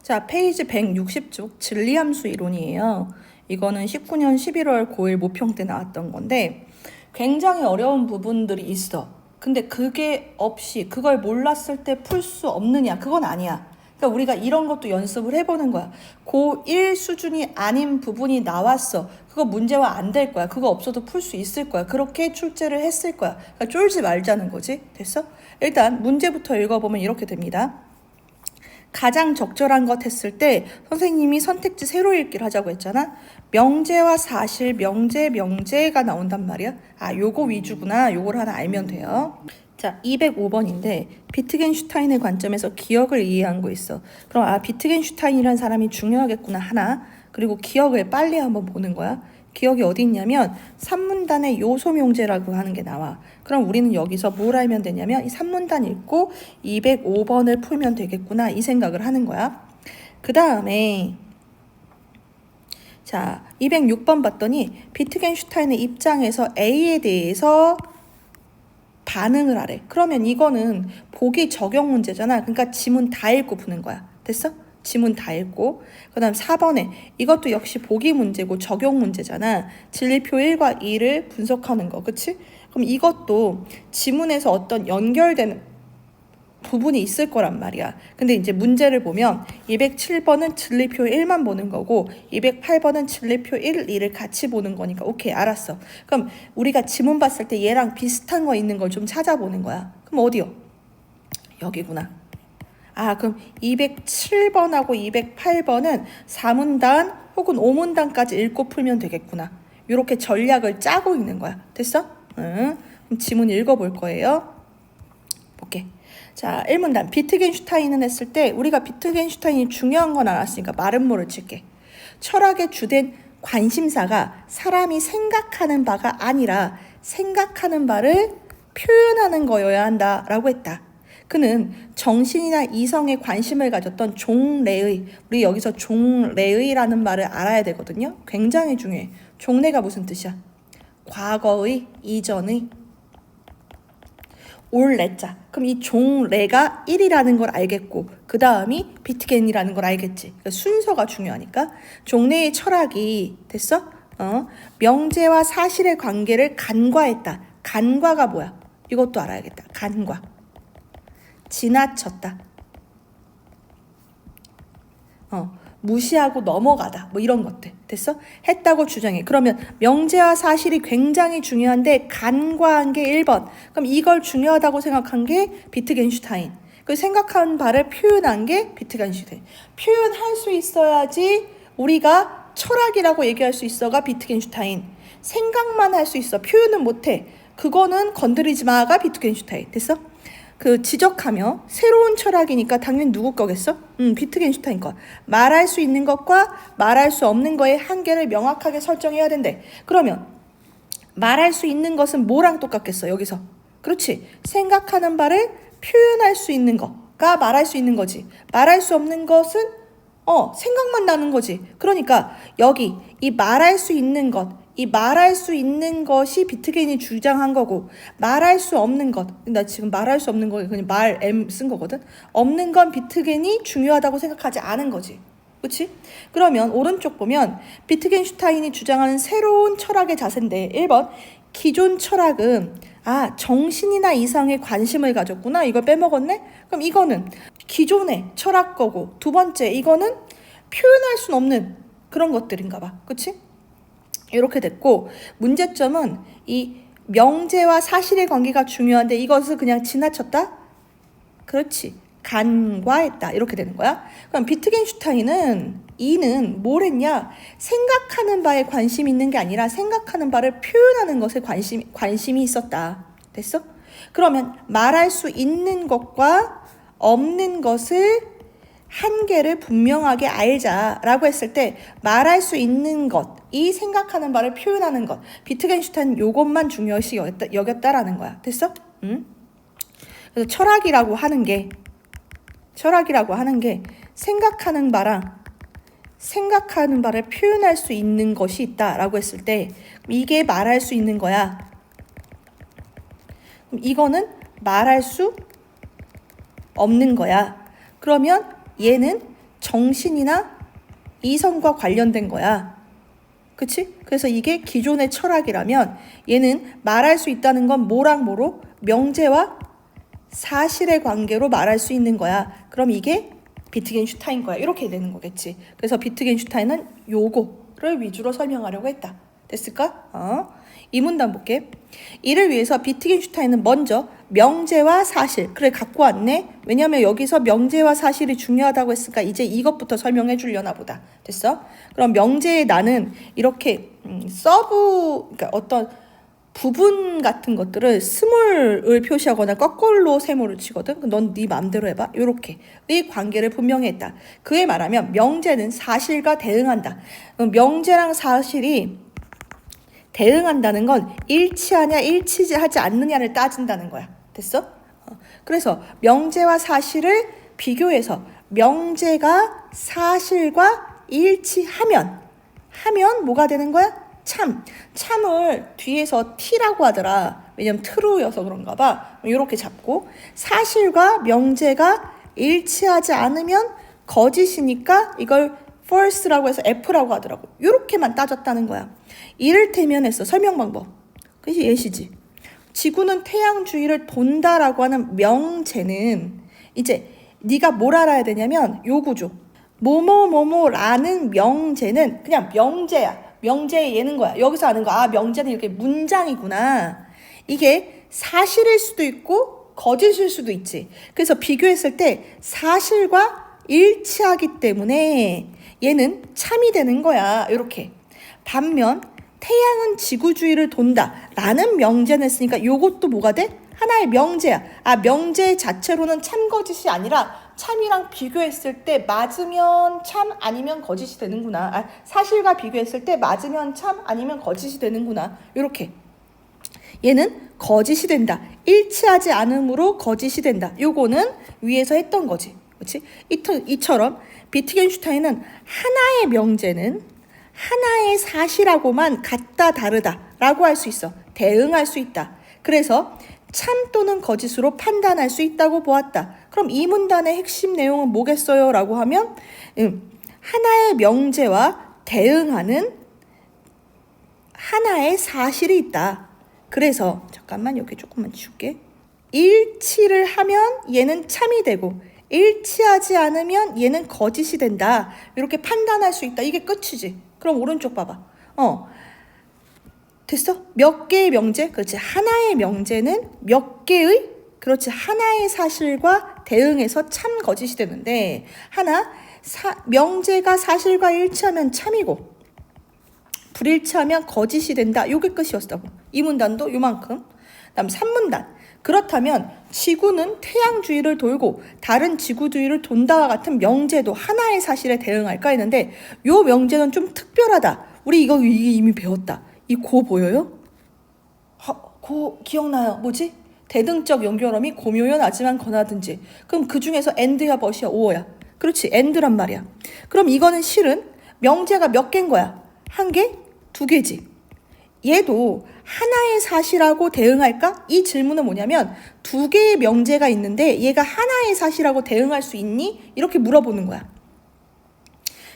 자, 페이지 160쪽 진리함수 이론이에요. 이거는 19년 11월 고1 모평 때 나왔던 건데 굉장히 어려운 부분들이 있어. 근데 그게 없이 그걸 몰랐을 때 풀 수 없느냐? 그건 아니야. 그러니까 우리가 이런 것도 연습을 해보는 거야. 고1 수준이 아닌 부분이 나왔어. 그거 문제화 안 될 거야. 그거 없어도 풀 수 있을 거야. 그렇게 출제를 했을 거야. 그러니까 쫄지 말자는 거지. 됐어? 일단 문제부터 읽어보면 이렇게 됩니다. 가장 적절한 것 했을 때 선생님이 선택지 세로 읽기를 하자고 했잖아. 명제와 사실, 명제가 나온단 말이야. 아, 요거 위주구나. 요걸 하나 알면 돼요. 자, 205번인데 비트겐슈타인의 관점에서 기억을 이해한 거 있어. 그럼 아, 비트겐슈타인이라는 사람이 중요하겠구나 하나. 그리고 기억을 빨리 한번 보는 거야. 기억이 어디 있냐면 산문단의 요소명제라고 하는 게 나와. 그럼 우리는 여기서 뭘 알면 되냐면 이 산문단 읽고 205번을 풀면 되겠구나 이 생각을 하는 거야. 그 다음에 자 206번 봤더니 비트겐슈타인의 입장에서 A에 대해서 반응을 하래. 그러면 이거는 보기 적용 문제잖아. 그러니까 지문 다 읽고 푸는 거야. 됐어? 지문 다 읽고. 그 다음 4번에 이것도 역시 보기 문제고 적용 문제잖아. 진리표 1과 2를 분석하는 거. 그치? 그럼 이것도 지문에서 어떤 연결되는 부분이 있을 거란 말이야. 근데 이제 문제를 보면 207번은 진리표 1만 보는 거고 208번은 진리표 1, 2를 같이 보는 거니까 오케이 알았어. 그럼 우리가 지문 봤을 때 얘랑 비슷한 거 있는 걸 좀 찾아보는 거야. 그럼 어디요? 여기구나. 아, 그럼 207번하고 208번은 4문단 혹은 5문단까지 읽고 풀면 되겠구나. 이렇게 전략을 짜고 있는 거야. 됐어? 응. 그럼 지문 읽어볼 거예요. 볼게. 자, 1문단. 비트겐슈타인은 했을 때 우리가 비트겐슈타인이 중요한 건 알았으니까 말음모를 칠게. 철학의 주된 관심사가 사람이 생각하는 바가 아니라 생각하는 바를 표현하는 거여야 한다라고 했다. 그는 정신이나 이성에 관심을 가졌던 종래의, 우리 여기서 종래의라는 말을 알아야 되거든요. 굉장히 중요해. 종래가 무슨 뜻이야? 과거의, 이전의, 올래자. 그럼 이 종래가 1이라는 걸 알겠고 그 다음이 비트겐이라는 걸 알겠지. 그러니까 순서가 중요하니까. 종래의 철학이 됐어? 명제와 사실의 관계를 간과했다. 간과가 뭐야? 이것도 알아야겠다. 간과. 지나쳤다. 무시하고 넘어가다. 뭐 이런 것들. 됐어? 했다고 주장해. 그러면 명제와 사실이 굉장히 중요한데 간과한 게 1번. 그럼 이걸 중요하다고 생각한 게 비트겐슈타인. 그 생각한 바를 표현한 게 비트겐슈타인. 표현할 수 있어야지 우리가 철학이라고 얘기할 수 있어가 비트겐슈타인. 생각만 할 수 있어. 표현은 못해. 그거는 건드리지 마가 비트겐슈타인. 됐어? 그 지적하며 새로운 철학이니까 당연히 누구 거겠어? 비트겐슈타인 거. 말할 수 있는 것과 말할 수 없는 거의 한계를 명확하게 설정해야 된대. 그러면 말할 수 있는 것은 뭐랑 똑같겠어? 여기서. 그렇지. 생각하는 바를 표현할 수 있는 거가 말할 수 있는 거지. 말할 수 없는 것은 생각만 나는 거지. 그러니까 여기 이 말할 수 있는 것, 이 말할 수 있는 것이 비트겐이 주장한 거고 말할 수 없는 것, 나 지금 말할 수 없는 거 그냥 말 M 쓴 거거든. 없는 건 비트겐이 중요하다고 생각하지 않은 거지. 그렇지? 그러면 오른쪽 보면 비트겐슈타인이 주장하는 새로운 철학의 자세인데 1번 기존 철학은 정신이나 이성에 관심을 가졌구나. 이걸 빼먹었네? 그럼 이거는 기존의 철학 거고 두 번째 이거는 표현할 수 없는 그런 것들인가 봐. 그치? 이렇게 됐고 문제점은 이 명제와 사실의 관계가 중요한데 이것을 그냥 지나쳤다? 그렇지. 간과했다. 이렇게 되는 거야. 그럼 비트겐슈타인은 이는 뭘 했냐? 생각하는 바에 관심이 있는 게 아니라 생각하는 바를 표현하는 것에 관심이 있었다. 됐어? 그러면 말할 수 있는 것과 없는 것을 한계를 분명하게 알자라고 했을 때 말할 수 있는 것, 이 생각하는 바를 표현하는 것, 비트겐슈타인 요것만 중요시 여겼다라는 거야. 됐어? 응? 그래서 철학이라고 하는 게 생각하는 바랑 생각하는 바를 표현할 수 있는 것이 있다라고 했을 때 이게 말할 수 있는 거야. 그럼 이거는 말할 수 없는 거야. 그러면 얘는 정신이나 이성과 관련된 거야. 그치? 그래서 이게 기존의 철학이라면 얘는 말할 수 있다는 건 뭐랑 뭐로? 명제와 사실의 관계로 말할 수 있는 거야. 그럼 이게 비트겐슈타인 거야. 이렇게 되는 거겠지. 그래서 비트겐슈타인은 요거를 위주로 설명하려고 했다. 됐을까? 이 문단 볼게. 이를 위해서 비트겐슈타인은 먼저 명제와 사실, 그래 갖고 왔네. 왜냐하면 여기서 명제와 사실이 중요하다고 했으니까 이제 이것부터 설명해 주려나 보다. 됐어? 그럼 명제의 나는 이렇게 그러니까 어떤 부분 같은 것들을 스몰을 표시하거나 거꾸로 세모를 치거든. 넌 네 마음대로 해봐. 요렇게 의 관계를 분명히 했다. 그에 말하면 명제는 사실과 대응한다. 명제랑 사실이 대응한다는 건 일치하냐 일치하지 않느냐를 따진다는 거야. 됐어? 그래서 명제와 사실을 비교해서 명제가 사실과 일치하면 뭐가 되는 거야? 참을 뒤에서 t라고 하더라. 왜냐면 true여서 그런가 봐. 이렇게 잡고 사실과 명제가 일치하지 않으면 거짓이니까 이걸 false라고 해서 f라고 하더라고. 이렇게만 따졌다는 거야. 이를테면 했어. 설명 방법. 그게 예시지. 지구는 태양 주위를 돈다라고 하는 명제는 이제 네가 뭘 알아야 되냐면 요 구조. 뭐뭐뭐뭐라는 명제는 그냥 명제야. 명제의 예는 거야. 여기서 아는 거. 명제는 이렇게 문장이구나. 이게 사실일 수도 있고 거짓일 수도 있지. 그래서 비교했을 때 사실과 일치하기 때문에 얘는 참이 되는 거야. 이렇게. 반면 태양은 지구 주위를 돈다 라는 명제는 했으니까 요것도 뭐가 돼? 하나의 명제야. 명제 자체로는 참 거짓이 아니라 참이랑 비교했을 때 맞으면 참 아니면 거짓이 되는구나. 사실과 비교했을 때 맞으면 참 아니면 거짓이 되는구나. 이렇게. 얘는 거짓이 된다. 일치하지 않음으로 거짓이 된다. 요거는 위에서 했던 거지. 그렇지? 이처럼 비트겐슈타인은 하나의 명제는 하나의 사실하고만 같다 다르다라고 할 수 있어. 대응할 수 있다. 그래서 참 또는 거짓으로 판단할 수 있다고 보았다. 그럼 이 문단의 핵심 내용은 뭐겠어요? 라고 하면 하나의 명제와 대응하는 하나의 사실이 있다. 그래서 잠깐만 여기 조금만 지울게. 일치를 하면 얘는 참이 되고 일치하지 않으면 얘는 거짓이 된다. 이렇게 판단할 수 있다. 이게 끝이지. 그럼 오른쪽 봐봐. 됐어? 몇 개의 명제? 그렇지. 하나의 명제는 몇 개의 그렇지. 하나의 사실과 대응해서 참 거짓이 되는데 명제가 사실과 일치하면 참이고 불일치하면 거짓이 된다. 요게 끝이었다고. 이 문단도 요만큼. 그다음 3문단. 그렇다면 지구는 태양 주위를 돌고 다른 지구 주위를 돈다와 같은 명제도 하나의 사실에 대응할까 했는데 요 명제는 좀 특별하다. 우리 이거 이미 배웠다. 이 고 보여요? 고 기억나요? 뭐지? 대등적 연결음이 고묘연하지만 권하든지. 그럼 그 중에서 and야 but이야 5어야. 그렇지. and란 말이야. 그럼 이거는 실은 명제가 몇 개인 거야? 한 개? 두 개지. 얘도 하나의 사실하고 대응할까? 이 질문은 뭐냐면 두 개의 명제가 있는데 얘가 하나의 사실하고 대응할 수 있니? 이렇게 물어보는 거야.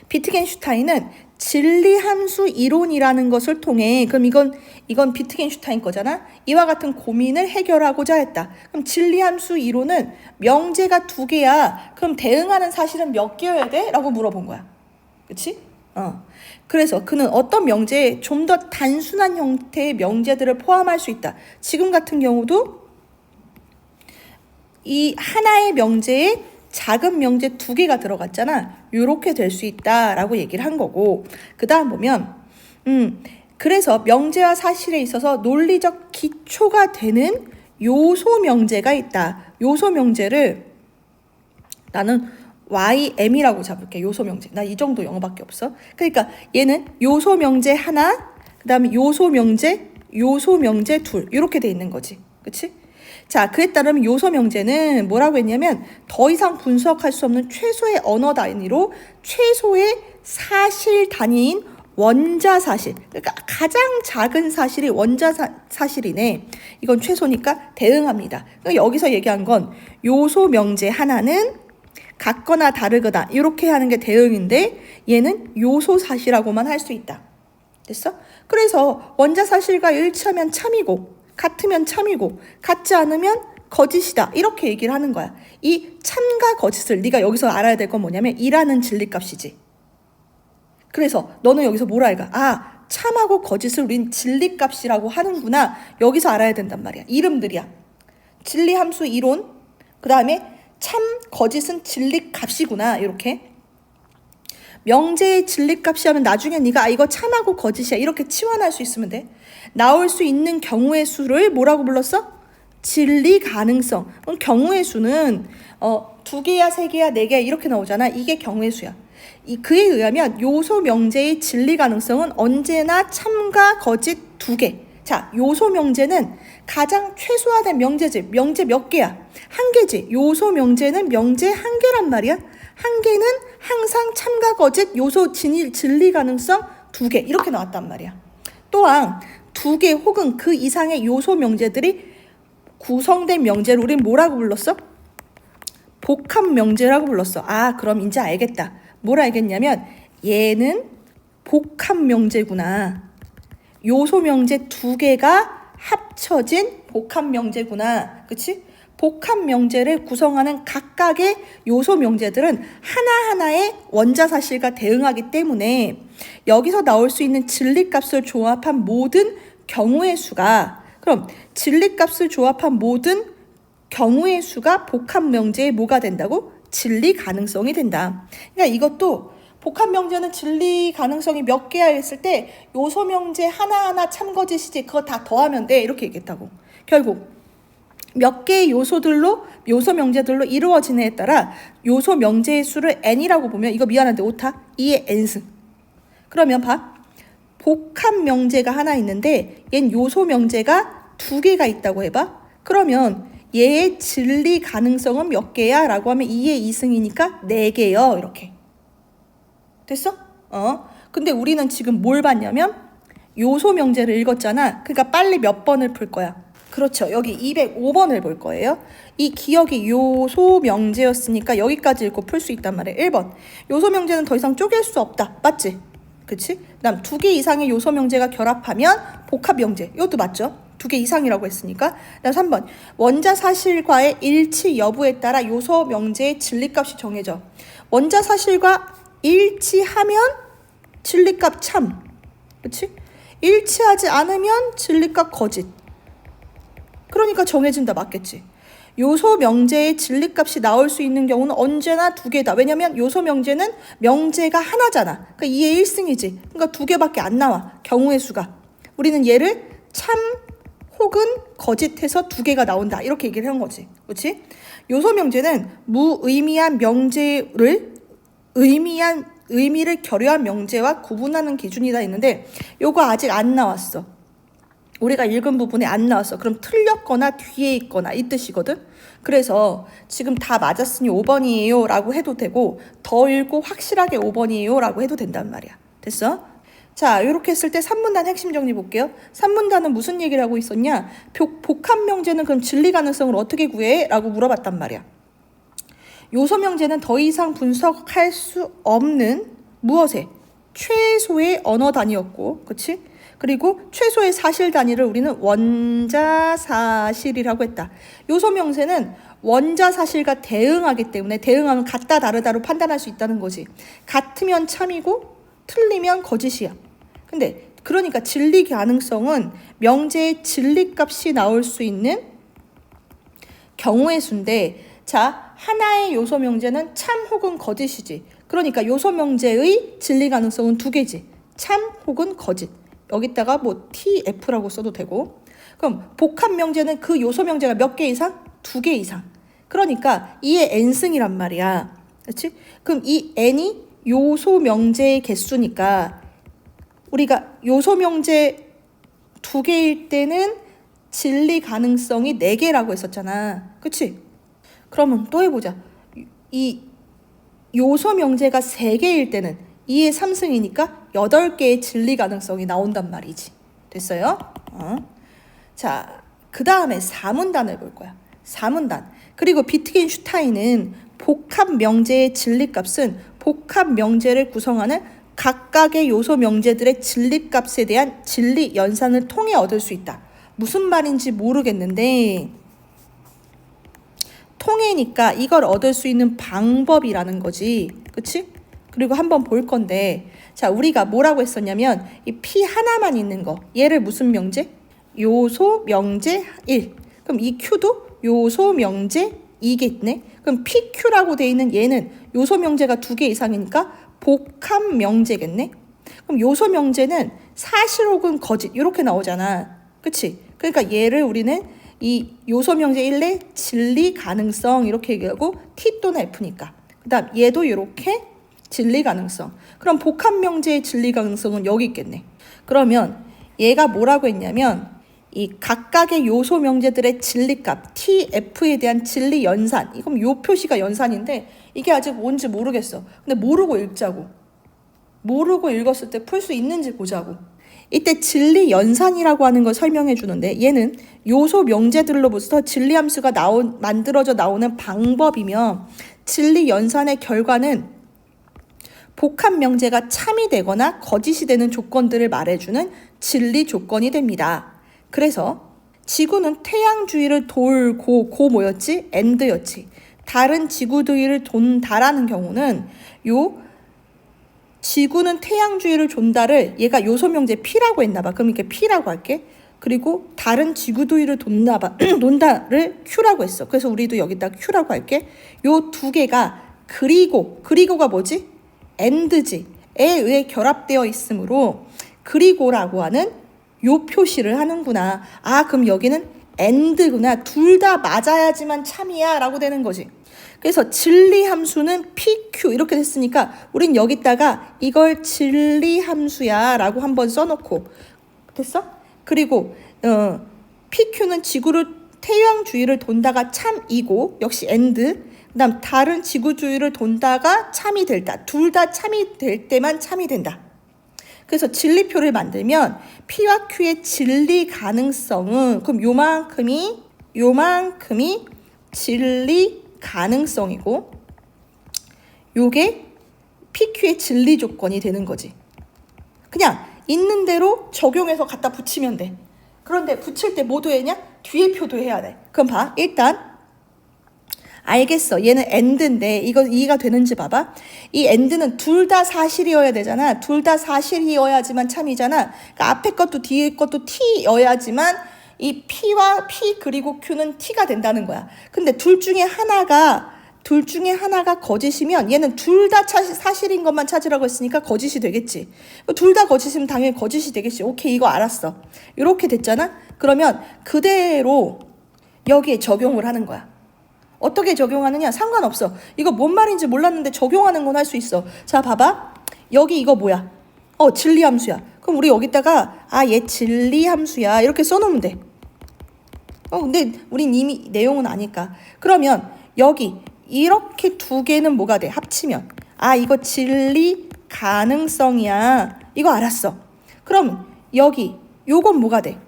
비트겐슈타인은 진리함수 이론이라는 것을 통해 그럼 이건 비트겐슈타인 거잖아. 이와 같은 고민을 해결하고자 했다. 그럼 진리함수 이론은 명제가 두 개야. 그럼 대응하는 사실은 몇 개여야 돼? 라고 물어본 거야. 그치? 그래서 그는 어떤 명제에 좀 더 단순한 형태의 명제들을 포함할 수 있다. 지금 같은 경우도 이 하나의 명제에 작은 명제 두 개가 들어갔잖아. 이렇게 될 수 있다라고 얘기를 한 거고 그 다음 보면 그래서 명제와 사실에 있어서 논리적 기초가 되는 요소 명제가 있다. 요소 명제를 나는 YM이라고 잡을게. 요소 명제. 나 이 정도 영어밖에 없어. 그러니까 얘는 요소 명제 하나, 그 다음에 요소 명제 둘 이렇게 돼 있는 거지. 그치? 자, 그에 따르면 요소 명제는 뭐라고 했냐면 더 이상 분석할 수 없는 최소의 언어 단위로 최소의 사실 단위인 원자 사실. 그러니까 가장 작은 사실이 원자 사실이네. 이건 최소니까 대응합니다. 그러니까 여기서 얘기한 건 요소 명제 하나는 같거나 다르거나 이렇게 하는 게 대응인데 얘는 요소사실하고만 할 수 있다. 됐어? 그래서 원자사실과 일치하면 참이고 같으면 참이고 같지 않으면 거짓이다. 이렇게 얘기를 하는 거야. 이 참과 거짓을 네가 여기서 알아야 될 건 뭐냐면 이라는 진리값이지. 그래서 너는 여기서 뭘 알까? 아, 참하고 거짓을 우린 진리값이라고 하는구나. 여기서 알아야 된단 말이야. 이름들이야. 진리함수 이론, 그 다음에 참, 거짓은 진리값이구나. 이렇게. 명제의 진리값이 하면 나중에 네가 이거 참하고 거짓이야. 이렇게 치환할 수 있으면 돼. 나올 수 있는 경우의 수를 뭐라고 불렀어? 진리 가능성. 그럼 경우의 수는 2개야, 3개야, 4개야 이렇게 나오잖아. 이게 경우의 수야. 그에 의하면 요소 명제의 진리 가능성은 언제나 참과 거짓 2개. 자, 요소 명제는 가장 최소화된 명제지. 명제 몇 개야? 1개지. 요소 명제는 명제 1개란 말이야. 1개는 항상 참과 거짓 요소 진리 가능성 2개. 이렇게 나왔단 말이야. 또한 2개 혹은 그 이상의 요소 명제들이 구성된 명제를 우린 뭐라고 불렀어? 복합 명제라고 불렀어. 아, 그럼 이제 알겠다. 뭘 알겠냐면 얘는 복합 명제구나. 요소 명제 2개가 합쳐진 복합 명제구나. 그치? 복합 명제를 구성하는 각각의 요소 명제들은 하나하나의 원자사실과 대응하기 때문에 여기서 나올 수 있는 진리값을 조합한 모든 경우의 수가, 그럼 진리값을 조합한 모든 경우의 수가 복합 명제의 뭐가 된다고? 진리 가능성이 된다. 그러니까 이것도 복합 명제는 진리 가능성이 몇 개야 했을 때 요소 명제 하나하나 참거짓이지 그거 다 더하면 돼 이렇게 얘기했다고. 결국 몇 개의 요소 명제들로 이루어지느냐에 따라 요소 명제의 수를 n이라고 보면, 이거 미안한데 오타 2의 n승. 그러면 봐. 복합 명제가 하나 있는데 얜 요소 명제가 2개가 있다고 해봐. 그러면 얘의 진리 가능성은 몇 개야? 라고 하면 2의 2승이니까 4개요. 이렇게. 됐어? 근데 우리는 지금 뭘 봤냐면 요소 명제를 읽었잖아. 그러니까 빨리 몇 번을 풀 거야? 그렇죠. 여기 205번을 볼 거예요. 이 기억이 요소 명제였으니까 여기까지 읽고 풀 수 있단 말이에요. 1번. 요소 명제는 더 이상 쪼갤 수 없다. 맞지? 그치? 그다음 2개 이상의 요소 명제가 결합하면 복합 명제. 이것도 맞죠? 2개 이상이라고 했으니까. 그다음 3번. 원자 사실과의 일치 여부에 따라 요소 명제의 진리값이 정해져. 원자 사실과 일치하면 진리값 참. 그치? 일치하지 않으면 진리값 거짓. 그러니까 정해진다. 맞겠지? 요소 명제의 진리값이 나올 수 있는 경우는 언제나 2개다. 왜냐면 요소 명제는 명제가 하나잖아. 그러니까 2의 1승이지. 그러니까 2개밖에 안 나와. 경우의 수가. 우리는 얘를 참 혹은 거짓해서 2개가 나온다. 이렇게 얘기를 한 거지. 그렇지? 요소 명제는 무의미한 명제를 의미를 결여한 명제와 구분하는 기준이 다 있는데 요거 아직 안 나왔어. 우리가 읽은 부분에 안 나왔어. 그럼 틀렸거나 뒤에 있거나 이 뜻이거든. 그래서 지금 다 맞았으니 5번이에요 라고 해도 되고 더 읽고 확실하게 5번이에요 라고 해도 된단 말이야. 됐어? 자, 이렇게 했을 때 3문단 핵심 정리 볼게요. 3문단은 무슨 얘기를 하고 있었냐? 복합 명제는 그럼 진리 가능성을 어떻게 구해? 라고 물어봤단 말이야. 요소 명제는 더 이상 분석할 수 없는 무엇에? 최소의 언어 단위였고, 그치? 그리고 최소의 사실 단위를 우리는 원자 사실이라고 했다. 요소 명제는 원자 사실과 대응하기 때문에 대응하면 같다 다르다로 판단할 수 있다는 거지. 같으면 참이고 틀리면 거짓이야. 근데 그러니까 진리 가능성은 명제의 진리값이 나올 수 있는 경우의 수인데, 자, 하나의 요소 명제는 참 혹은 거짓이지. 그러니까 요소 명제의 진리 가능성은 2개지. 참 혹은 거짓. 여기다가 뭐 TF라고 써도 되고. 그럼 복합 명제는 그 요소 명제가 몇 개 이상? 2개 이상. 그러니까 2의 n승이란 말이야. 그렇지? 그럼 이 n이 요소 명제의 개수니까 우리가 요소 명제 2개일 때는 진리 가능성이 4개라고 했었잖아. 그치? 그러면 또 해보자. 이 요소 명제가 3개일 때는 2의 3승이니까 8개의 진리 가능성이 나온단 말이지. 됐어요? 자, 그 다음에 4문단을 볼 거야. 4문단. 그리고 비트겐슈타인은 복합 명제의 진리값은 복합 명제를 구성하는 각각의 요소 명제들의 진리값에 대한 진리 연산을 통해 얻을 수 있다. 무슨 말인지 모르겠는데 통해니까 이걸 얻을 수 있는 방법이라는 거지. 그치? 그리고 한번 볼 건데 자, 우리가 뭐라고 했었냐면 이 P 하나만 있는 거 얘를 무슨 명제? 요소 명제 1. 그럼 이 Q도 요소 명제 2겠네. 그럼 PQ라고 돼 있는 얘는 요소 명제가 2개 이상이니까 복합 명제겠네. 그럼 요소 명제는 사실 혹은 거짓 이렇게 나오잖아. 그치? 그러니까 얘를 우리는 이 요소 명제 1의 진리 가능성 이렇게 얘기하고 T 또는 F니까. 그 다음 얘도 이렇게 진리 가능성. 그럼 복합 명제의 진리 가능성은 여기 있겠네. 그러면 얘가 뭐라고 했냐면 이 각각의 요소 명제들의 진리값 TF에 대한 진리 연산. 이건 요 표시가 연산인데 이게 아직 뭔지 모르겠어. 근데 모르고 읽자고. 모르고 읽었을 때 풀 수 있는지 보자고. 이때 진리 연산이라고 하는 걸 설명해 주는데 얘는 요소 명제들로부터 진리 함수가 만들어져 나오는 방법이며 진리 연산의 결과는 복합 명제가 참이 되거나 거짓이 되는 조건들을 말해주는 진리 조건이 됩니다. 그래서 지구는 태양 주위를 돌고 뭐였지? 엔드였지. 다른 지구 주위를 돈다라는 경우는 요 지구는 태양 주위를 돈다를 얘가 요소 명제 P라고 했나 봐. 그럼 이렇게 P라고 할게. 그리고 다른 지구 주위를 돈다를 Q라고 했어. 그래서 우리도 여기다 Q라고 할게. 요 두 개가 그리고가 뭐지? and지에 의해 결합되어 있으므로 그리고라고 하는 요 표시를 하는구나. 아, 그럼 여기는 and구나. 둘 다 맞아야지만 참이야 라고 되는 거지. 그래서 진리 함수는 PQ 이렇게 됐으니까 우린 여기다가 이걸 진리 함수야 라고 한번 써놓고 됐어? 그리고 PQ는 지구를 태양 주위를 돈다가 참이고 역시 and. 그 다음 다른 지구 주위를 돈다가 참이 될다. 둘 다 참이 될 때만 참이 된다. 그래서 진리표를 만들면 P와 Q의 진리 가능성은 그럼 요만큼이 진리 가능성이고 요게 PQ의 진리 조건이 되는 거지. 그냥 있는 대로 적용해서 갖다 붙이면 돼. 그런데 붙일 때 뭐 도해냐? 뒤에 표도 해야 돼. 그럼 봐. 일단 알겠어. 얘는 and인데 이거 이해가 되는지 봐봐. 이 and는 둘 다 사실이어야 되잖아. 둘 다 사실이어야지만 참이잖아. 그러니까 앞에 것도 뒤에 것도 T여야지만 이 P와 P 그리고 Q는 T가 된다는 거야. 근데 둘 중에 하나가 거짓이면 얘는 둘 다 사실인 것만 찾으라고 했으니까 거짓이 되겠지. 둘 다 거짓이면 당연히 거짓이 되겠지. 오케이, 이거 알았어. 이렇게 됐잖아. 그러면 그대로 여기에 적용을 하는 거야. 어떻게 적용하느냐? 상관없어. 이거 뭔 말인지 몰랐는데 적용하는 건 할 수 있어. 자, 봐봐. 여기 이거 뭐야? 진리 함수야. 그럼 우리 여기다가 얘 진리 함수야 이렇게 써놓으면 돼. 근데 우린 이미 내용은 아니까. 그러면 여기 이렇게 두 개는 뭐가 돼? 합치면 이거 진리 가능성이야. 이거 알았어. 그럼 여기 요건 뭐가 돼?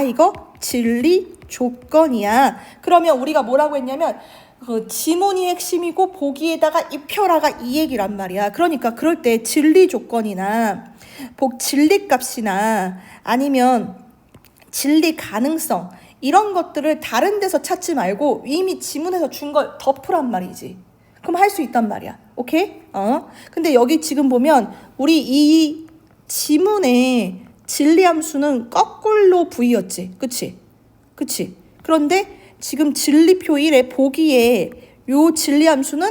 이거 진리 조건이야. 그러면 우리가 뭐라고 했냐면 그 지문이 핵심이고 보기에다가 입혀라가 이 얘기란 말이야. 그러니까 그럴 때 진리 조건이나 진리값이나 아니면 진리 가능성 이런 것들을 다른 데서 찾지 말고 이미 지문에서 준 걸 덮으란 말이지. 그럼 할 수 있단 말이야. 오케이? 근데 여기 지금 보면 우리 이 지문의 진리 함수는 거꾸로 V였지. 그치? 그런데 지금 진리표 1에 보기에 요 진리 함수는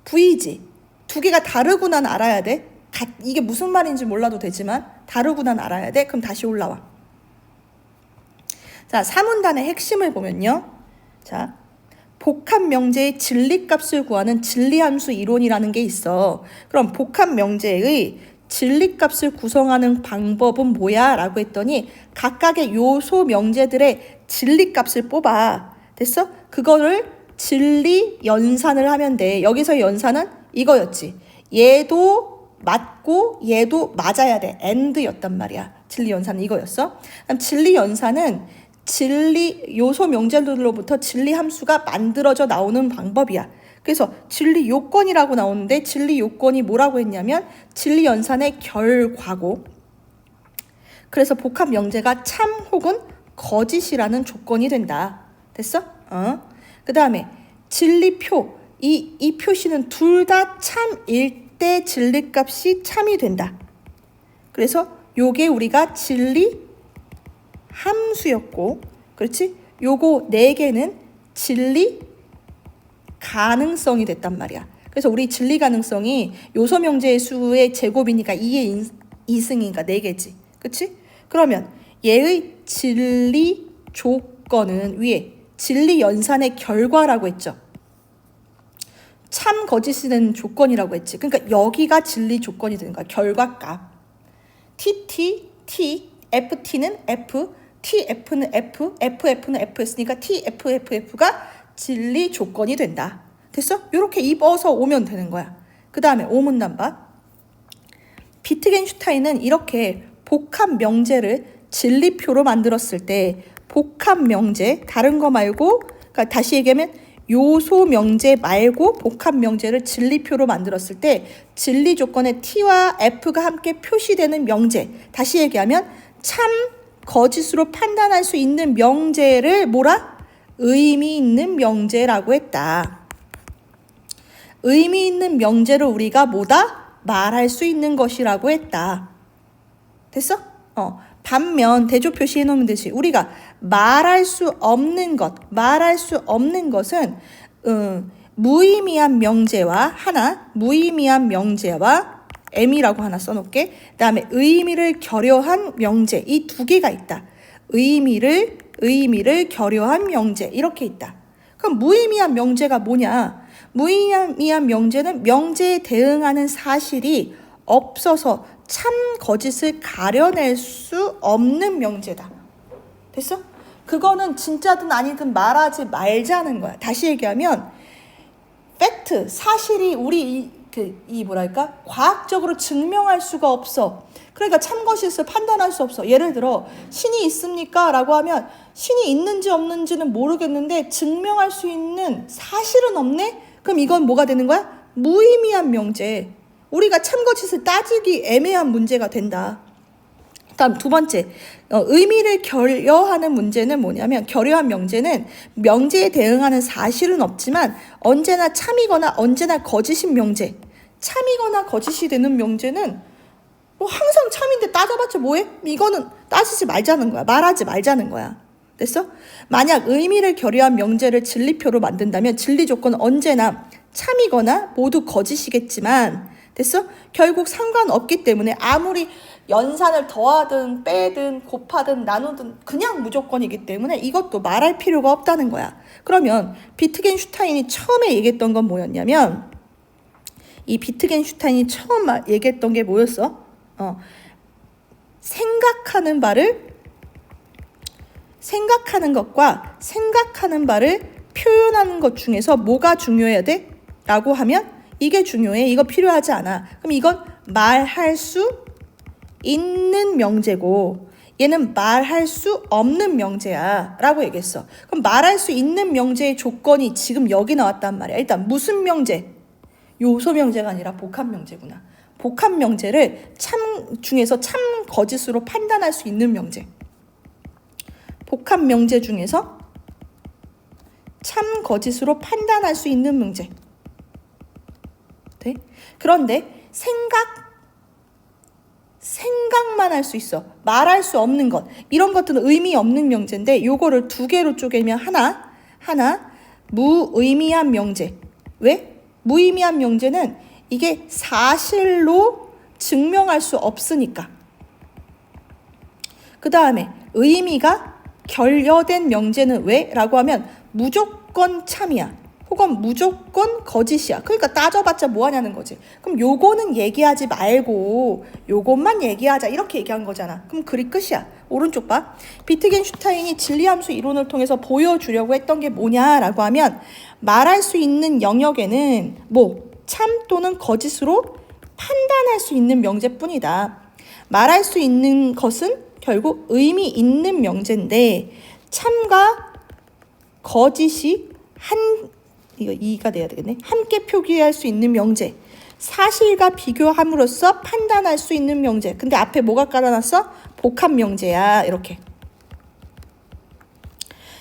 V지. 두 개가 다르구나 알아야 돼. 이게 무슨 말인지 몰라도 되지만 다르구나 알아야 돼. 그럼 다시 올라와. 자, 3문단의 핵심을 보면요. 자, 복합 명제의 진리값을 구하는 진리함수 이론이라는 게 있어. 그럼 복합 명제의 진리값을 구성하는 방법은 뭐야? 라고 했더니 각각의 요소 명제들의 진리값을 뽑아. 됐어? 그거를 진리 연산을 하면 돼. 여기서 연산은 이거였지. 얘도 맞고 얘도 맞아야 돼. and였단 말이야. 진리 연산은 이거였어. 그럼 진리 연산은 진리 요소 명제들로부터 진리 함수가 만들어져 나오는 방법이야. 그래서 진리 요건이라고 나오는데 진리 요건이 뭐라고 했냐면 진리 연산의 결과고, 그래서 복합 명제가 참 혹은 거짓이라는 조건이 된다. 됐어? 그 다음에 진리표, 이 표시는 둘 다 참일 때 진리값이 참이 된다. 그래서 요게 우리가 진리 함수였고, 그렇지? 요거 4개는 진리 가능성이 됐단 말이야. 그래서 우리 진리 가능성이 요소 명제의 수의 제곱이니까 2의 2승이니까 4개지. 그치? 그러면 얘의 진리 조건은 위에 진리 연산의 결과라고 했죠. 참 거짓은 조건이라고 했지. 그러니까 여기가 진리 조건이 되는 거야. 결과값. T, FT는 F, TF는 F, FF는 F였으니까 TFFF가 진리 조건이 된다. 됐어? 이렇게 입어서 오면 되는 거야. 그 다음에 오문난 봐. 비트겐슈타인은 이렇게 복합 명제를 진리표로 만들었을 때 복합 명제, 다른 거 말고, 그러니까 다시 얘기하면 요소 명제 말고 복합 명제를 진리표로 만들었을 때 진리 조건에 T와 F가 함께 표시되는 명제, 다시 얘기하면 참 거짓으로 판단할 수 있는 명제를 뭐라? 의미 있는 명제라고 했다. 의미 있는 명제를 우리가 뭐다? 말할 수 있는 것이라고 했다. 됐어? 반면 대조 표시해 놓으면 되지. 우리가 말할 수 없는 것은 무의미한 명제와 무의미한 명제와 M이라고 하나 써놓을게. 그 다음에 의미를 결여한 명제, 이 2개가 있다. 의미를 결여한 명제, 이렇게 있다. 그럼 무의미한 명제가 뭐냐? 무의미한 명제는 명제에 대응하는 사실이 없어서 참 거짓을 가려낼 수 없는 명제다. 됐어? 그거는 진짜든 아니든 말하지 말자는 거야. 다시 얘기하면 팩트, 사실이 우리 뭐랄까? 과학적으로 증명할 수가 없어. 그러니까 참거짓을 판단할 수 없어. 예를 들어 신이 있습니까? 라고 하면 신이 있는지 없는지는 모르겠는데 증명할 수 있는 사실은 없네? 그럼 이건 뭐가 되는 거야? 무의미한 명제. 우리가 참거짓을 따지기 애매한 문제가 된다. 다음 2번째, 의미를 결여하는 문제는 뭐냐면, 결여한 명제는 명제에 대응하는 사실은 없지만 언제나 참이거나 언제나 거짓인 명제. 참이거나 거짓이 되는 명제는 항상 참인데 따져봤자 뭐해? 이거는 따지지 말자는 거야. 말하지 말자는 거야. 됐어? 만약 의미를 결여한 명제를 진리표로 만든다면 진리 조건은 언제나 참이거나 모두 거짓이겠지만, 됐어? 결국 상관없기 때문에 아무리 연산을 더하든 빼든 곱하든 나누든 그냥 무조건이기 때문에 이것도 말할 필요가 없다는 거야. 그러면 비트겐슈타인이 처음에 얘기했던 건 뭐였냐면, 이 비트겐슈타인이 처음 얘기했던 게 뭐였어? 생각하는 것과 생각하는 바를 표현하는 것 중에서 뭐가 중요해야 돼? 라고 하면 이게 중요해. 이거 필요하지 않아. 그럼 이건 말할 수 있는 명제고 얘는 말할 수 없는 명제야 라고 얘기했어. 그럼 말할 수 있는 명제의 조건이 지금 여기 나왔단 말이야. 일단 무슨 명제? 요소 명제가 아니라 복합 명제구나. 복합 명제를 참 중에서 참 거짓으로 판단할 수 있는 명제. 복합 명제 중에서 참 거짓으로 판단할 수 있는 명제. 네? 그런데 생각만 할 수 있어. 말할 수 없는 것. 이런 것들은 의미 없는 명제인데 요거를 2개로 쪼개면 하나 무의미한 명제. 왜? 무의미한 명제는 이게 사실로 증명할 수 없으니까. 그 다음에 의미가 결여된 명제는 왜? 라고 하면 무조건 참이야. 혹은 무조건 거짓이야. 그러니까 따져봤자 뭐하냐는 거지. 그럼 요거는 얘기하지 말고 요것만 얘기하자 이렇게 얘기한 거잖아. 그럼 글이 끝이야. 오른쪽 봐. 비트겐슈타인이 진리함수 이론을 통해서 보여주려고 했던 게 뭐냐라고 하면 말할 수 있는 영역에는 참 또는 거짓으로 판단할 수 있는 명제뿐이다. 말할 수 있는 것은 결국 의미 있는 명제인데 참과 거짓이 이거 2가 돼야 되겠네. 함께 표기할 수 있는 명제. 사실과 비교함으로써 판단할 수 있는 명제. 근데 앞에 뭐가 깔아놨어? 복합 명제야. 이렇게.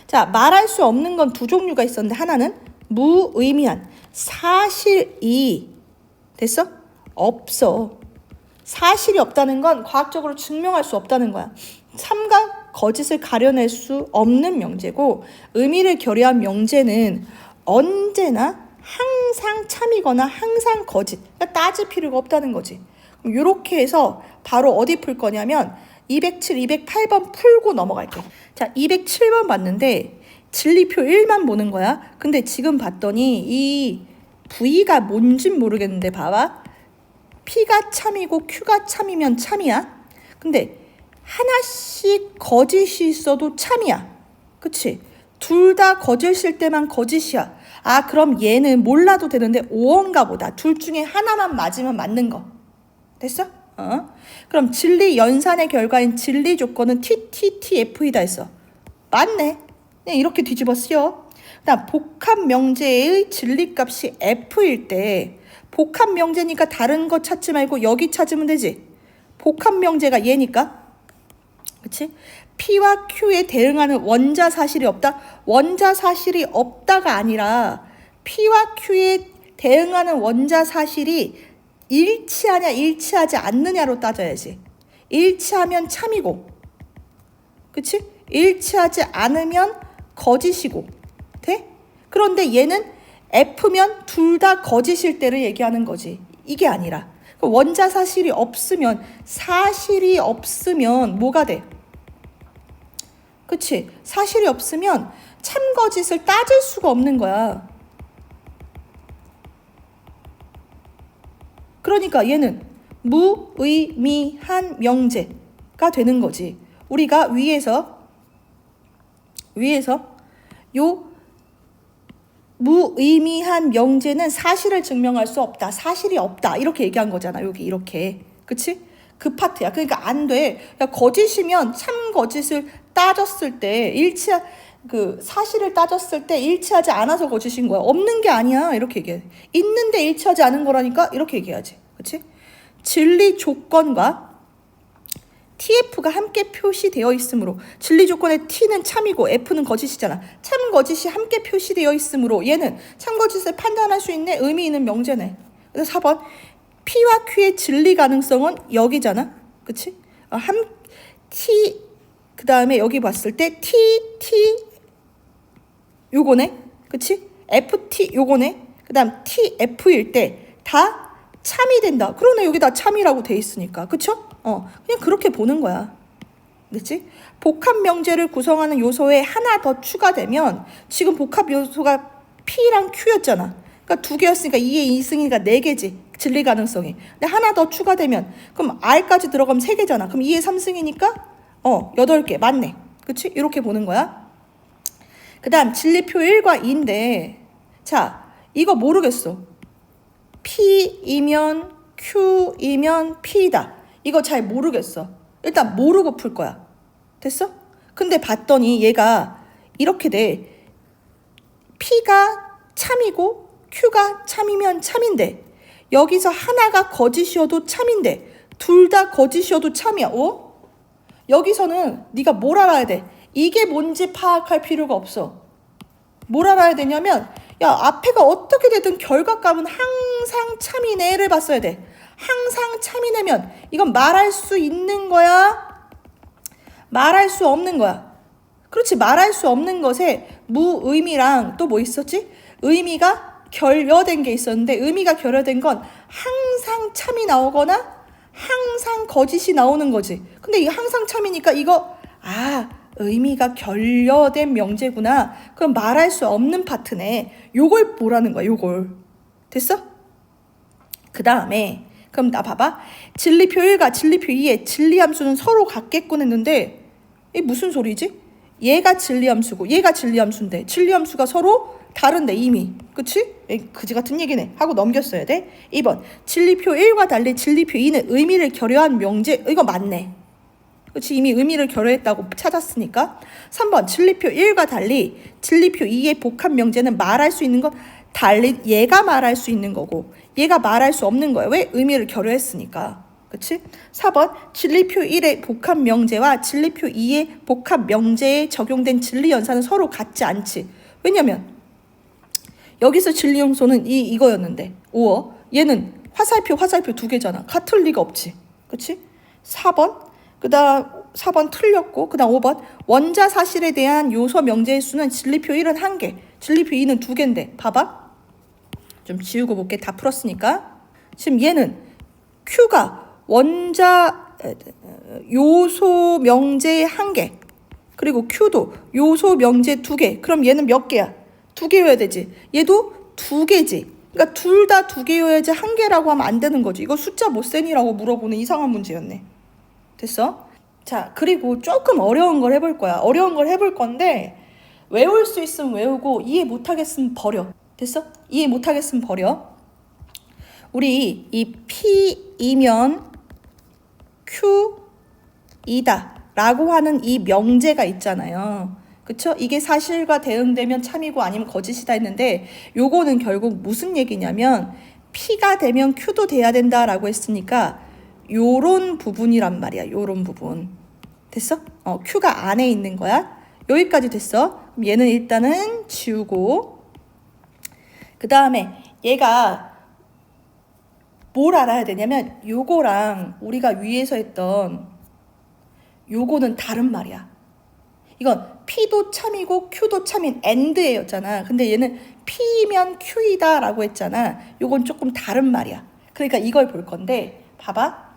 자, 말할 수 없는 건 두 종류가 있었는데 하나는 무의미한 사실이 됐어? 없어. 사실이 없다는 건 과학적으로 증명할 수 없다는 거야. 참과 거짓을 가려낼 수 없는 명제고 의미를 결여한 명제는 언제나 항상 참이거나 항상 거짓. 그러니까 따질 필요가 없다는 거지. 이렇게 해서 바로 어디 풀 거냐면 207, 208번 풀고 넘어갈게. 자, 207번 봤는데 진리표 1만 보는 거야. 근데 지금 봤더니 이 V가 뭔진 모르겠는데 봐봐. P가 참이고 Q가 참이면 참이야. 근데 하나씩 거짓이 있어도 참이야. 그치? 둘 다 거짓일 때만 거짓이야. 아, 그럼 얘는 몰라도 되는데 5원가 보다. 둘 중에 하나만 맞으면 맞는 거. 됐어? 그럼 진리 연산의 결과인 진리 조건은 TTTF이다 했어. 맞네. 그냥 이렇게 뒤집어 쓰여. 그다음 복합 명제의 진리값이 F일 때 복합 명제니까 다른 거 찾지 말고 여기 찾으면 되지. 복합 명제가 얘니까. 그치? P와 Q에 대응하는 원자 사실이 없다? 원자 사실이 없다가 아니라 P와 Q에 대응하는 원자 사실이 일치하냐 일치하지 않느냐로 따져야지. 일치하면 참이고, 그치? 일치하지 않으면 거짓이고, 돼? 그런데 얘는 F면 둘 다 거짓일 때를 얘기하는 거지. 이게 아니라 원자 사실이 없으면 뭐가 돼? 그치? 사실이 없으면 참거짓을 따질 수가 없는 거야. 그러니까 얘는 무의미한 명제가 되는 거지. 우리가 위에서 요 무의미한 명제는 사실을 증명할 수 없다. 사실이 없다. 이렇게 얘기한 거잖아. 여기 이렇게. 그치? 그 파트야. 그러니까 안 돼. 야, 거짓이면 참 거짓을 따졌을 때 사실을 따졌을 때 일치하지 않아서 거짓인 거야. 없는 게 아니야. 이렇게 얘기해. 있는데 일치하지 않은 거라니까 이렇게 얘기해야지. 그치? 진리 조건과 TF가 함께 표시되어 있으므로 진리 조건의 T는 참이고 F는 거짓이잖아. 참 거짓이 함께 표시되어 있으므로 얘는 참 거짓을 판단할 수 있는 의미 있는 명제네. 그래서 4번 P와 Q의 진리 가능성은 여기잖아. 그치? T 그 다음에 여기 봤을 때 T 요거네. 그치? FT 요거네. 그 다음 TF일 때 다 참이 된다. 그러네. 여기 다 참이라고 돼 있으니까. 그쵸? 그냥 그렇게 보는 거야. 그치? 복합 명제를 구성하는 요소에 하나 더 추가되면 지금 복합 요소가 P랑 Q였잖아. 그러니까 두 개였으니까 2의 2승이니까 4개지. 진리 가능성이. 근데 하나 더 추가되면 그럼 R까지 들어가면 3개잖아. 그럼 2의 3승이니까 8개. 맞네. 그치? 이렇게 보는 거야. 그 다음 진리표 1과 2인데 자, 이거 모르겠어. P이면 Q이면 P다. 이거 잘 모르겠어. 일단 모르고 풀 거야. 됐어? 근데 봤더니 얘가 이렇게 돼. P가 참이고 Q가 참이면 참인데 여기서 하나가 거짓이어도 참인데 둘 다 거짓이어도 참이야. 여기서는 네가 뭘 알아야 돼? 이게 뭔지 파악할 필요가 없어. 뭘 알아야 되냐면 야, 앞에가 어떻게 되든 결과값은 항상 참이네를 봤어야 돼. 항상 참이네면 이건 말할 수 있는 거야? 말할 수 없는 거야. 그렇지. 말할 수 없는 것에 무의미랑 또 뭐 있었지? 의미가 결여된 게 있었는데 의미가 결여된 건 항상 참이 나오거나 항상 거짓이 나오는 거지. 근데 이 항상 참이니까 이거 의미가 결여된 명제구나. 그럼 말할 수 없는 파트네. 요걸 보라는 거야. 요걸. 됐어? 그 다음에 그럼 나 봐봐. 진리표 1과 진리표 2의 진리함수는 서로 같겠군 했는데 이게 무슨 소리지? 얘가 진리함수고 얘가 진리함수인데 진리함수가 서로 다른데 이미. 그치? 그지 같은 얘기네. 하고 넘겼어야 돼. 2번 진리표 1과 달리 진리표 2는 의미를 결여한 명제. 이거 맞네. 그치? 이미 의미를 결여했다고 찾았으니까. 3번 진리표 1과 달리 진리표 2의 복합 명제는 말할 수 있는 건 달리 얘가 말할 수 있는 거고 얘가 말할 수 없는 거예요. 왜? 의미를 결여했으니까. 그치? 4번 진리표 1의 복합 명제와 진리표 2의 복합 명제에 적용된 진리 연산은 서로 같지 않지. 왜냐면 여기서 진리 요소는 이거였는데 5어 얘는 화살표 두 개잖아. 같을 리가 없지. 그치? 4번 그다음 4번 틀렸고 그다음 5번 원자 사실에 대한 요소 명제의 수는 진리표 1은 1개, 진리표 2는 2개인데 봐봐. 좀 지우고 볼게. 다 풀었으니까. 지금 얘는 Q가 원자 요소 명제 1개 그리고 Q도 요소 명제 2개. 그럼 얘는 몇 개야? 2개여야 되지. 얘도 2개지. 그러니까 둘 다 2개여야지 1개라고 하면 안 되는 거지. 이거 숫자 못 세니라고 물어보는 이상한 문제였네. 됐어? 자, 그리고 조금 어려운 걸 해볼 거야. 어려운 걸 해볼 건데 외울 수 있으면 외우고 이해 못하겠으면 버려. 됐어? 이해 못하겠으면 버려. 우리 이 P이면 Q이다 라고 하는 이 명제가 있잖아요. 그쵸? 이게 사실과 대응되면 참이고 아니면 거짓이다 했는데 요거는 결국 무슨 얘기냐면 P가 되면 Q도 돼야 된다라고 했으니까 요런 부분이란 말이야. 요런 부분. 됐어? Q가 안에 있는 거야. 여기까지 됐어. 그럼 얘는 일단은 지우고 그 다음에 얘가 뭘 알아야 되냐면 요거랑 우리가 위에서 했던 요거는 다른 말이야. 이건 P도 참이고 Q도 참인 AND였잖아. 근데 얘는 P면 Q이다 라고 했잖아. 요건 조금 다른 말이야. 그러니까 이걸 볼 건데 봐봐.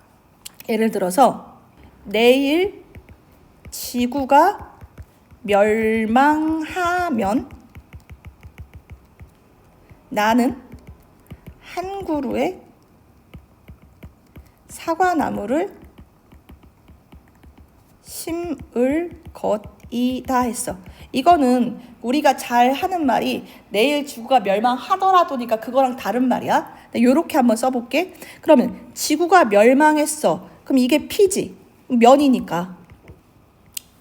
예를 들어서 내일 지구가 멸망하면 나는 한 그루의 사과나무를 심을 것이다 했어. 이거는 우리가 잘 하는 말이 내일 지구가 멸망하더라도니까 그거랑 다른 말이야. 요렇게 한번 써볼게. 그러면 지구가 멸망했어. 그럼 이게 P지. 면이니까.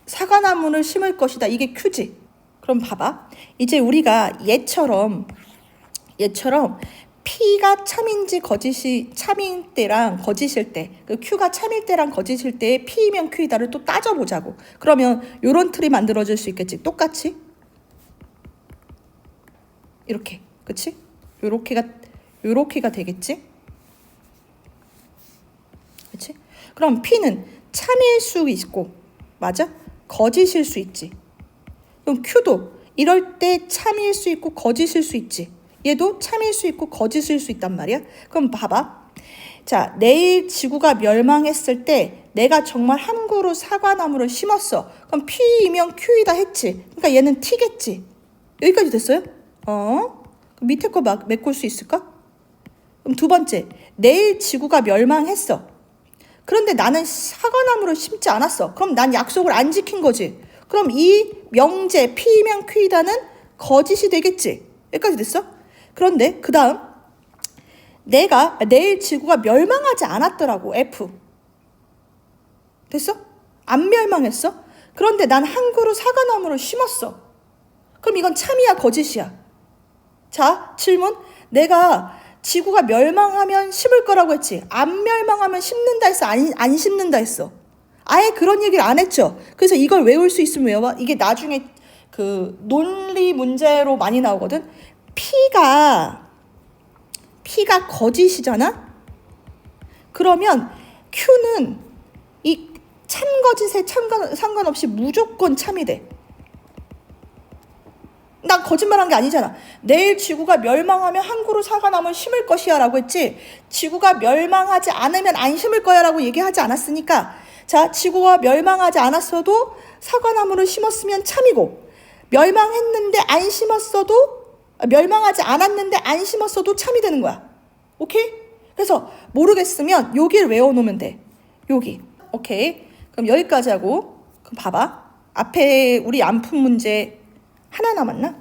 사과나무를 심을 것이다. 이게 Q지. 그럼 봐봐. 이제 우리가 얘처럼 P가 참인지 거짓이 참일 때랑 거짓일 때, 그 Q가 참일 때랑 거짓일 때의 P이면 Q이다를 또 따져보자고. 그러면 요런 틀이 만들어질 수 있겠지. 똑같이. 이렇게. 그치? 요렇게가 되겠지? 그치? 그럼 P는 참일 수 있고, 맞아? 거짓일 수 있지. 그럼 Q도 이럴 때 참일 수 있고 거짓일 수 있지. 얘도 참일 수 있고 거짓일 수 있단 말이야. 그럼 봐봐. 자, 내일 지구가 멸망했을 때 내가 정말 한 그루 사과나무를 심었어. 그럼 P이면 Q이다 했지. 그러니까 얘는 T겠지. 여기까지 됐어요? 그럼 밑에 거 메꿀 수 있을까? 그럼 두 번째, 내일 지구가 멸망했어. 그런데 나는 사과나무를 심지 않았어. 그럼 난 약속을 안 지킨 거지. 그럼 이 명제 P이면 Q이다는 거짓이 되겠지. 여기까지 됐어? 그런데 그 다음 내가 내일 지구가 멸망하지 않았더라고. F. 됐어? 안 멸망했어? 그런데 난 한 그루 사과나무를 심었어. 그럼 이건 참이야 거짓이야? 자, 질문. 내가 지구가 멸망하면 심을 거라고 했지. 안 멸망하면 심는다 했어? 안 심는다 했어? 아예 그런 얘기를 안 했죠. 그래서 이걸 외울 수 있으면 외워봐. 이게 나중에 그 논리 문제로 많이 나오거든. P가 거짓이잖아? 그러면 Q는 이 참거짓에 상관없이 무조건 참이 돼. 난 거짓말한 게 아니잖아. 내일 지구가 멸망하면 한 그루 사과나무를 심을 것이야 라고 했지. 지구가 멸망하지 않으면 안 심을 거야 라고 얘기하지 않았으니까, 자, 지구가 멸망하지 않았어도 사과나무를 심었으면 참이고, 멸망하지 않았는데 안 심었어도 참이 되는 거야. 오케이? 그래서 모르겠으면 여기를 외워놓으면 돼. 여기. 오케이? 그럼 여기까지 하고, 그럼 봐봐. 앞에 우리 안 푼 문제 하나 남았나?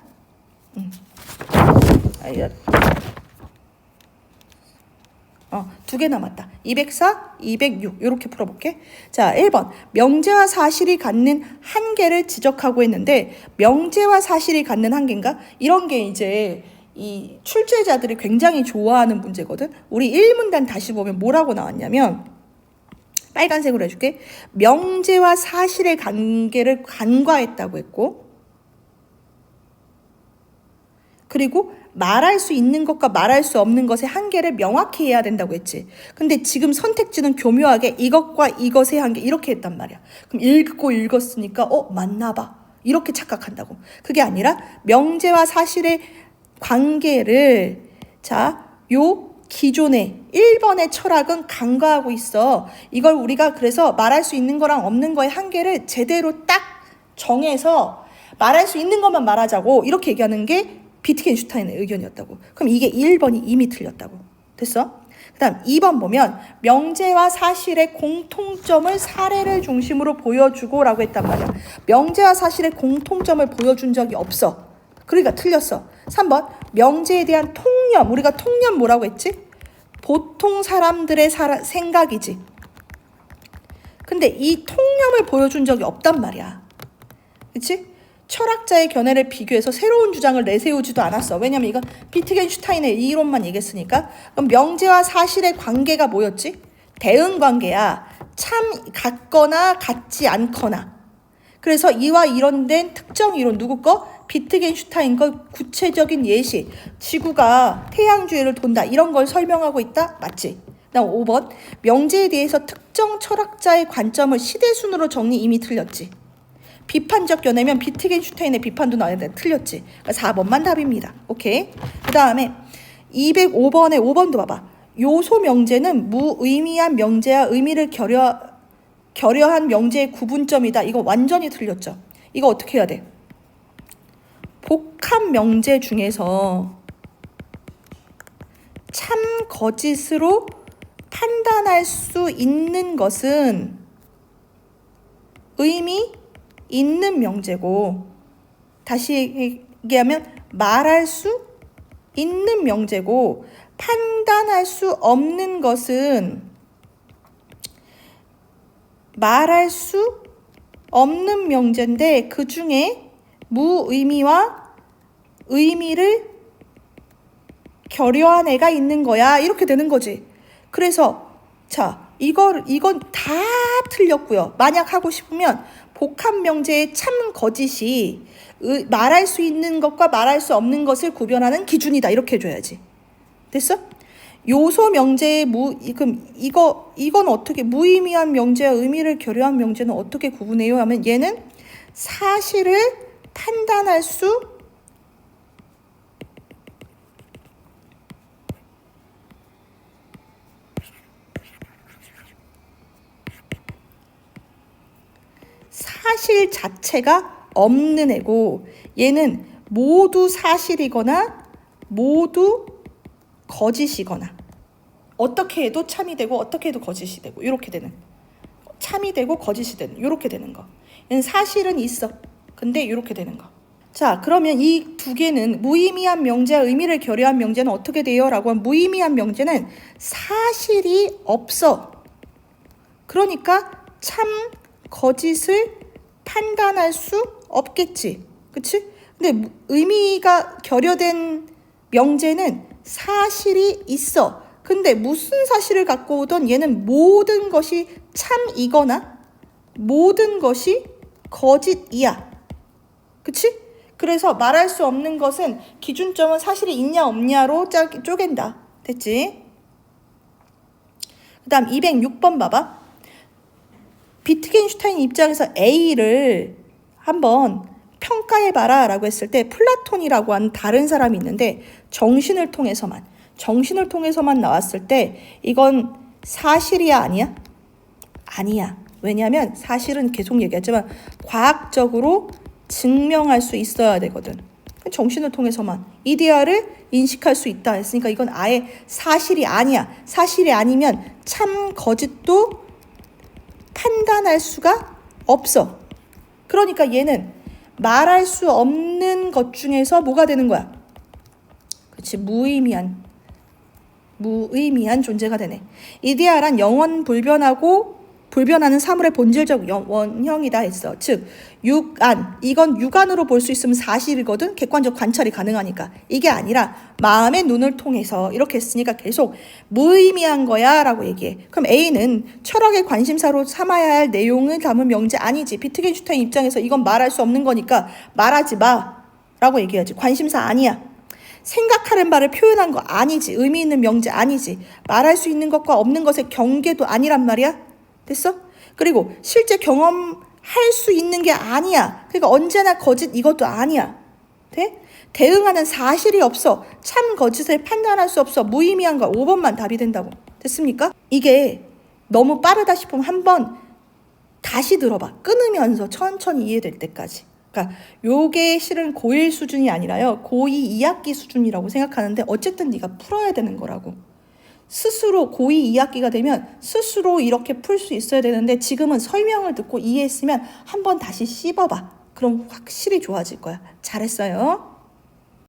두 개 남았다. 204, 206 이렇게 풀어볼게. 자, 1번. 명제와 사실이 갖는 한계를 지적하고 했는데 명제와 사실이 갖는 한계인가? 이런 게 이제 이 출제자들이 굉장히 좋아하는 문제거든. 우리 1문단 다시 보면 뭐라고 나왔냐면 빨간색으로 해줄게. 명제와 사실의 관계를 간과했다고 했고, 그리고 말할 수 있는 것과 말할 수 없는 것의 한계를 명확히 해야 된다고 했지. 근데 지금 선택지는 교묘하게 이것과 이것의 한계 이렇게 했단 말이야. 그럼 읽고 읽었으니까 맞나 봐. 이렇게 착각한다고. 그게 아니라 명제와 사실의 관계를 요 기존의 1번의 철학은 간과하고 있어. 이걸 우리가 그래서 말할 수 있는 거랑 없는 거의 한계를 제대로 딱 정해서 말할 수 있는 것만 말하자고 이렇게 얘기하는 게 비트겐슈타인의 의견이었다고. 그럼 이게 1번이 이미 틀렸다고. 됐어? 그 다음 2번 보면 명제와 사실의 공통점을 사례를 중심으로 보여주고 라고 했단 말이야. 명제와 사실의 공통점을 보여준 적이 없어. 그러니까 틀렸어. 3번 명제에 대한 통념. 우리가 통념 뭐라고 했지? 보통 사람들의 생각이지. 근데 이 통념을 보여준 적이 없단 말이야. 그치? 철학자의 견해를 비교해서 새로운 주장을 내세우지도 않았어. 왜냐면 이건 비트겐슈타인의 이론만 얘기했으니까. 그럼 명제와 사실의 관계가 뭐였지? 대응 관계야. 참 같거나 같지 않거나. 그래서 이와 이론된 특정 이론 누구 거? 비트겐슈타인 거 구체적인 예시. 지구가 태양 주위를 돈다. 이런 걸 설명하고 있다? 맞지? 그다음 5번. 명제에 대해서 특정 철학자의 관점을 시대순으로 정리 이미 틀렸지. 비판적 견해면 비트겐슈타인의 비판도 나왔는데 틀렸지. 그러니까 4번만 답입니다. 오케이. 그 다음에 205번에 5번도 봐봐. 요소 명제는 무의미한 명제와 의미를 결여한 명제의 구분점이다. 이거 완전히 틀렸죠. 이거 어떻게 해야 돼? 복합 명제 중에서 참 거짓으로 판단할 수 있는 것은 의미 있는 명제고, 다시 얘기하면 말할 수 있는 명제고, 판단할 수 없는 것은 말할 수 없는 명제인데 그 중에 무의미와 의미를 결여한 애가 있는 거야. 이렇게 되는 거지. 그래서 이건 다 틀렸고요. 만약 하고 싶으면 복합 명제의 참 거짓이 말할 수 있는 것과 말할 수 없는 것을 구별하는 기준이다. 이렇게 해줘야지. 됐어? 요소 명제의 그럼 이건 어떻게 무의미한 명제와 의미를 결여한 명제는 어떻게 구분해요? 하면 얘는 사실을 판단할 수 사실 자체가 없는 애고, 얘는 모두 사실이거나 모두 거짓이거나, 어떻게 해도 참이 되고 어떻게 해도 거짓이 되고, 이렇게 되는, 참이 되고 거짓이 되는, 이렇게 되는 거. 얘는 사실은 있어. 근데 이렇게 되는 거. 자, 그러면 이 두 개는 무의미한 명제와 의미를 결여한 명제는 어떻게 돼요? 라고 하면 무의미한 명제는 사실이 없어. 그러니까 참 거짓을 판단할 수 없겠지. 그치? 근데 의미가 결여된 명제는 사실이 있어. 근데 무슨 사실을 갖고 오던 얘는 모든 것이 참이거나 모든 것이 거짓이야. 그치? 그래서 말할 수 없는 것은 기준점은 사실이 있냐 없냐로 쪼갠다. 됐지? 그 다음 206번 봐봐. 비트겐슈타인 입장에서 A를 한번 평가해봐라 라고 했을 때 플라톤이라고 하는 다른 사람이 있는데 정신을 통해서만 나왔을 때 이건 사실이야 아니야? 아니야. 왜냐하면 사실은 계속 얘기했지만 과학적으로 증명할 수 있어야 되거든. 정신을 통해서만 이데아를 인식할 수 있다 했으니까 이건 아예 사실이 아니야. 사실이 아니면 참 거짓도 판단할 수가 없어. 그러니까 얘는 말할 수 없는 것 중에서 뭐가 되는 거야? 그렇지, 무의미한 존재가 되네. 이데아란 영원 불변하고 불변하는 사물의 본질적 원형이다 했어. 즉 육안, 이건 육안으로 볼 수 있으면 사실이거든. 객관적 관찰이 가능하니까. 이게 아니라 마음의 눈을 통해서 이렇게 했으니까 계속 무의미한 거야 라고 얘기해. 그럼 A는 철학의 관심사로 삼아야 할 내용을 담은 명제 아니지. 비트겐슈타인 입장에서 이건 말할 수 없는 거니까 말하지 마 라고 얘기하지. 관심사 아니야. 생각하는 바를 표현한 거 아니지. 의미 있는 명제 아니지. 말할 수 있는 것과 없는 것의 경계도 아니란 말이야. 됐어? 그리고 실제 경험할 수 있는 게 아니야. 그러니까 언제나 거짓 이것도 아니야. 돼? 대응하는 사실이 없어. 참 거짓을 판단할 수 없어. 무의미한 거. 5번만 답이 된다고. 됐습니까? 이게 너무 빠르다 싶으면 한번 다시 들어봐. 끊으면서 천천히 이해될 때까지. 그러니까 요게 실은 고1 수준이 아니라요. 고2 2학기 수준이라고 생각하는데 어쨌든 네가 풀어야 되는 거라고. 스스로 고2 2학기가 되면 스스로 이렇게 풀 수 있어야 되는데 지금은 설명을 듣고 이해했으면 한번 다시 씹어봐. 그럼 확실히 좋아질 거야. 잘했어요.